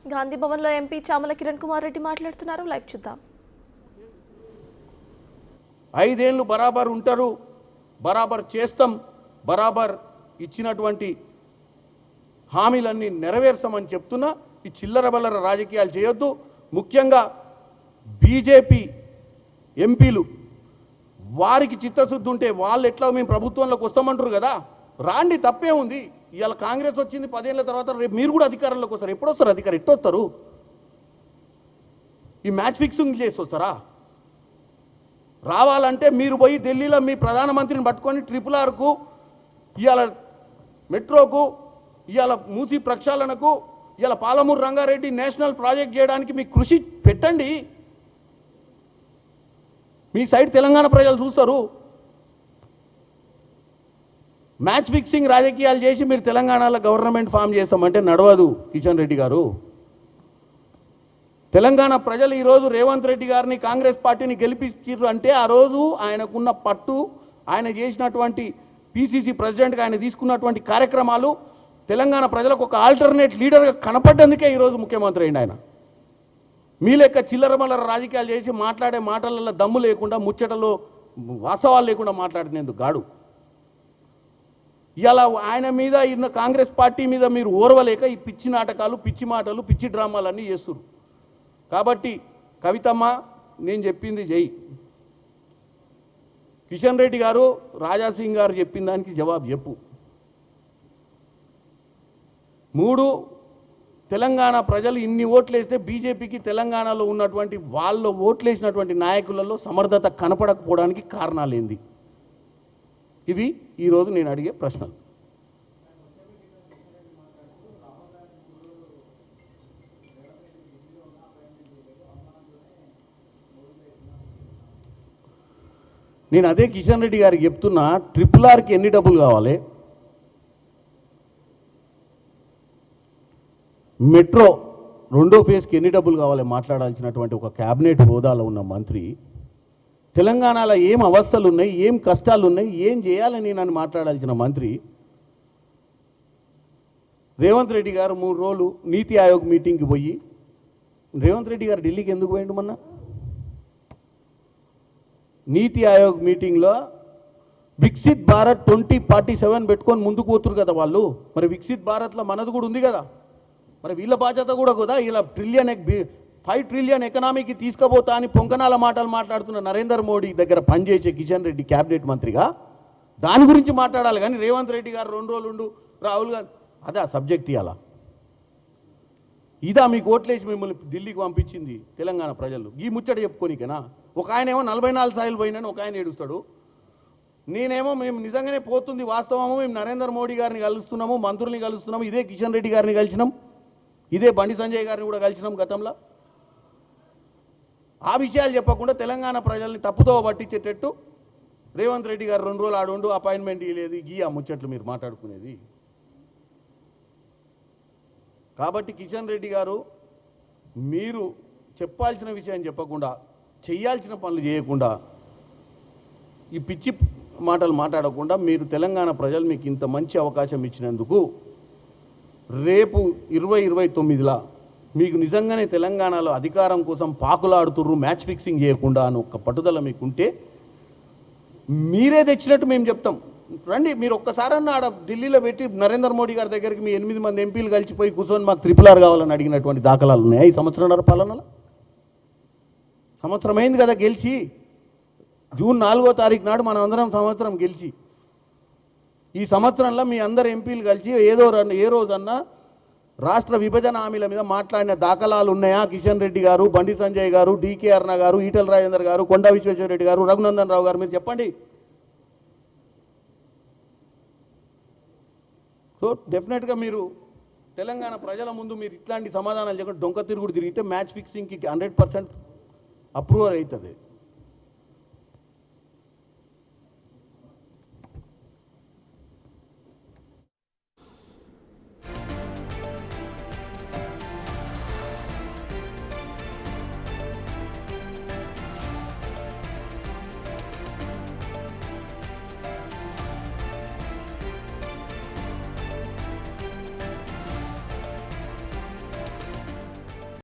గాంధీ భవన్లో ఎంపీ చామల కిరణ్ కుమార్ రెడ్డి మాట్లాడుతున్నారు. లైవ్ చూద్దాం. 5 ఏళ్ళు బరాబర్ ఉంటారు, బరాబర్ చేస్తాం, బరాబర్ ఇచ్చినటువంటి హామీలన్నీ నెరవేర్స్తామని చెప్తున్నా. ఈ చిల్లర బల్లర రాజకీయాలు చేయొద్దు. ముఖ్యంగా బీజేపీ ఎంపీలు వారికి చిత్తశుద్ధి ఉంటే వాళ్ళు ఎట్లా మేము ప్రభుత్వంలోకి వస్తామంటారు కదా, రాండి, తప్పే ఉంది. ఇవాళ కాంగ్రెస్ వచ్చింది 10 ఏళ్ళ తర్వాత, రేపు మీరు కూడా అధికారంలోకి వస్తారు. ఎప్పుడు వస్తారు అధికారం? ఎట్టు వస్తారు? ఈ మ్యాచ్ ఫిక్సింగ్ చేసి వస్తారా? రావాలంటే మీరు పోయి ఢిల్లీలో మీ ప్రధానమంత్రిని పట్టుకొని RRRకు, ఇవాళ మెట్రోకు, ఇవాళ మూసీ ప్రక్షాళనకు, ఇవాళ పాలమూరు రంగారెడ్డి నేషనల్ ప్రాజెక్ట్ చేయడానికి మీ కృషి పెట్టండి. మీ సైడ్ తెలంగాణ ప్రజలు చూస్తారు. మ్యాచ్ ఫిక్సింగ్ రాజకీయాలు చేసి మీరు తెలంగాణలో గవర్నమెంట్ ఫామ్ చేస్తామంటే నడవదు కిషన్ రెడ్డి గారు. తెలంగాణ ప్రజలు ఈరోజు రేవంత్ రెడ్డి గారిని, కాంగ్రెస్ పార్టీని గెలిపించారు అంటే ఆ రోజు ఆయనకున్న పట్టు, ఆయన చేసినటువంటి పిసిసి ప్రెసిడెంట్గా ఆయన తీసుకున్నటువంటి కార్యక్రమాలు తెలంగాణ ప్రజలకు ఒక ఆల్టర్నేట్ లీడర్గా కనపడ్డందుకే ఈరోజు ముఖ్యమంత్రి అయింది ఆయన. మీ లెక్క చిల్లర మల్లర రాజకీయాలు చేసి మాట్లాడే మాటలలో దమ్ము లేకుండా, ముచ్చటలో వాస్తవాలు లేకుండా మాట్లాడినందుకు గాడు. ఇలా ఆయన మీద, ఇన్న కాంగ్రెస్ పార్టీ మీద మీరు ఓర్వలేక ఈ పిచ్చి నాటకాలు, పిచ్చి మాటలు, పిచ్చి డ్రామాలన్నీ చేస్తున్నారు. కాబట్టి కవితమ్మ, నేను చెప్పింది జై. కిషన్ రెడ్డి గారు, రాజాసింగ్ గారు చెప్పిన దానికి జవాబు చెప్పు. 3, తెలంగాణ ప్రజలు ఇన్ని ఓట్లేస్తే బీజేపీకి తెలంగాణలో ఉన్నటువంటి వాళ్ళ ఓట్లేసినటువంటి నాయకులలో సమర్థత కనపడకపోవడానికి కారణాలు ఏంది? ఇవి ఈరోజు నేను అడిగే ప్రశ్నలు. నేను అదే కిషన్ రెడ్డి గారికి చెప్తున్నా, RRRకి ఎన్ని డబ్బులు కావాలి? మెట్రో 2వ ఫేజ్కి ఎన్ని డబ్బులు కావాలి మాట్లాడాల్సినటువంటి ఒక క్యాబినెట్ హోదాలో ఉన్న మంత్రి, తెలంగాణలో ఏం అవస్థలు ఉన్నాయి, ఏం కష్టాలు ఉన్నాయి, ఏం చేయాలని నన్ను మాట్లాడాల్సిన మంత్రి రేవంత్ రెడ్డి గారు 3 రోజులు నీతి ఆయోగ్ మీటింగ్కి పోయి, రేవంత్ రెడ్డి గారు ఢిల్లీకి ఎందుకు పోయిండు మొన్న? నీతి ఆయోగ్ మీటింగ్లో వికసిత్ భారత్ 2047 పెట్టుకొని ముందుకు పోతురు కదా వాళ్ళు. మరి వికసిత్ భారత్లో మనది కూడా ఉంది కదా, మరి వీళ్ళ బాధ్యత కూడా కదా. ఇలా 5 ట్రిలియన్ ఎకనామీకి తీసుకుపోతా అని పొంకనాల మాటలు మాట్లాడుతున్న నరేంద్ర మోడీ దగ్గర పనిచేసే కిషన్ రెడ్డి క్యాబినెట్ మంత్రిగా దాని గురించి మాట్లాడాలి. కానీ రేవంత్ రెడ్డి గారు 2 రోజులు ఉండు, రాహుల్ గాంధీ, అదే సబ్జెక్ట్ ఇవాళ ఇదా మీకు ఓట్లేసి మిమ్మల్ని ఢిల్లీకి పంపించింది తెలంగాణ ప్రజలు? ఈ ముచ్చట చెప్పుకోనికేనా? ఒక ఆయన ఏమో 44 సార్లు పోయినని ఒక ఆయన ఏడుస్తాడు, నేనేమో మేము నిజంగానే పోతుంది వాస్తవమో, మేము నరేంద్ర మోడీ గారిని కలుస్తున్నాము, మంత్రుల్ని కలుస్తున్నాము, ఇదే కిషన్ రెడ్డి గారిని కలిసినాం, ఇదే బండి సంజయ్ గారిని కూడా కలిసినాం గతంలో. ఆ విషయాలు చెప్పకుండా తెలంగాణ ప్రజల్ని తప్పుతో పట్టించేటట్టు రేవంత్ రెడ్డి గారు 2 రోజులు ఆడుండు, అపాయింట్మెంట్ ఇవ్వలేదు, ఆ ముచ్చట్లు మీరు మాట్లాడుకునేది. కాబట్టి కిషన్ రెడ్డి గారు, మీరు చెప్పాల్సిన విషయం చెప్పకుండా, చేయాల్సిన పనులు చేయకుండా, ఈ పిచ్చి మాటలు మాట్లాడకుండా, మీరు తెలంగాణ ప్రజలు మీకు ఇంత మంచి అవకాశం ఇచ్చినందుకు రేపు 2029లా మీకు నిజంగానే తెలంగాణలో అధికారం కోసం పాకులాడుతుర్రు, మ్యాచ్ ఫిక్సింగ్ చేయకుండా అని ఒక పట్టుదల మీకుంటే మీరే తెచ్చినట్టు మేము చెప్తాం. రండి, మీరు ఒక్కసారన్నా ఆడ ఢిల్లీలో పెట్టి నరేంద్ర మోడీ గారి దగ్గరికి మీ 8 మంది ఎంపీలు కలిసిపోయి కూర్చొని మాకు RRR కావాలని అడిగినటువంటి దాఖలాలు ఉన్నాయి. ఈ సంవత్సరంన్నర పాలనలో సంవత్సరం అయింది కదా గెలిచి. జూన్ 4వ తారీఖు నాడు మనం అందరం సంవత్సరం గెలిచి, ఈ సంవత్సరంలో మీ అందరు ఎంపీలు కలిసి ఏ రోజన్నా రాష్ట్ర విభజన హామీల మీద మాట్లాడిన దాఖలాలు ఉన్నాయా? కిషన్ రెడ్డి గారు, బండి సంజయ్ గారు, డీకే అరుణ గారు, ఈటెల రాజేందర్ గారు, కొండా విశ్వేశ్వరరెడ్డి గారు, రఘునందన్ రావు గారు, మీరు చెప్పండి. సో డెఫినెట్గా మీరు తెలంగాణ ప్రజల ముందు మీరు ఇట్లాంటి సమాధానాలు చెప్పకుండా డొంక తిరుగుడు తిరిగితే మ్యాచ్ ఫిక్సింగ్కి 100% అప్రూవల్ అవుతుంది.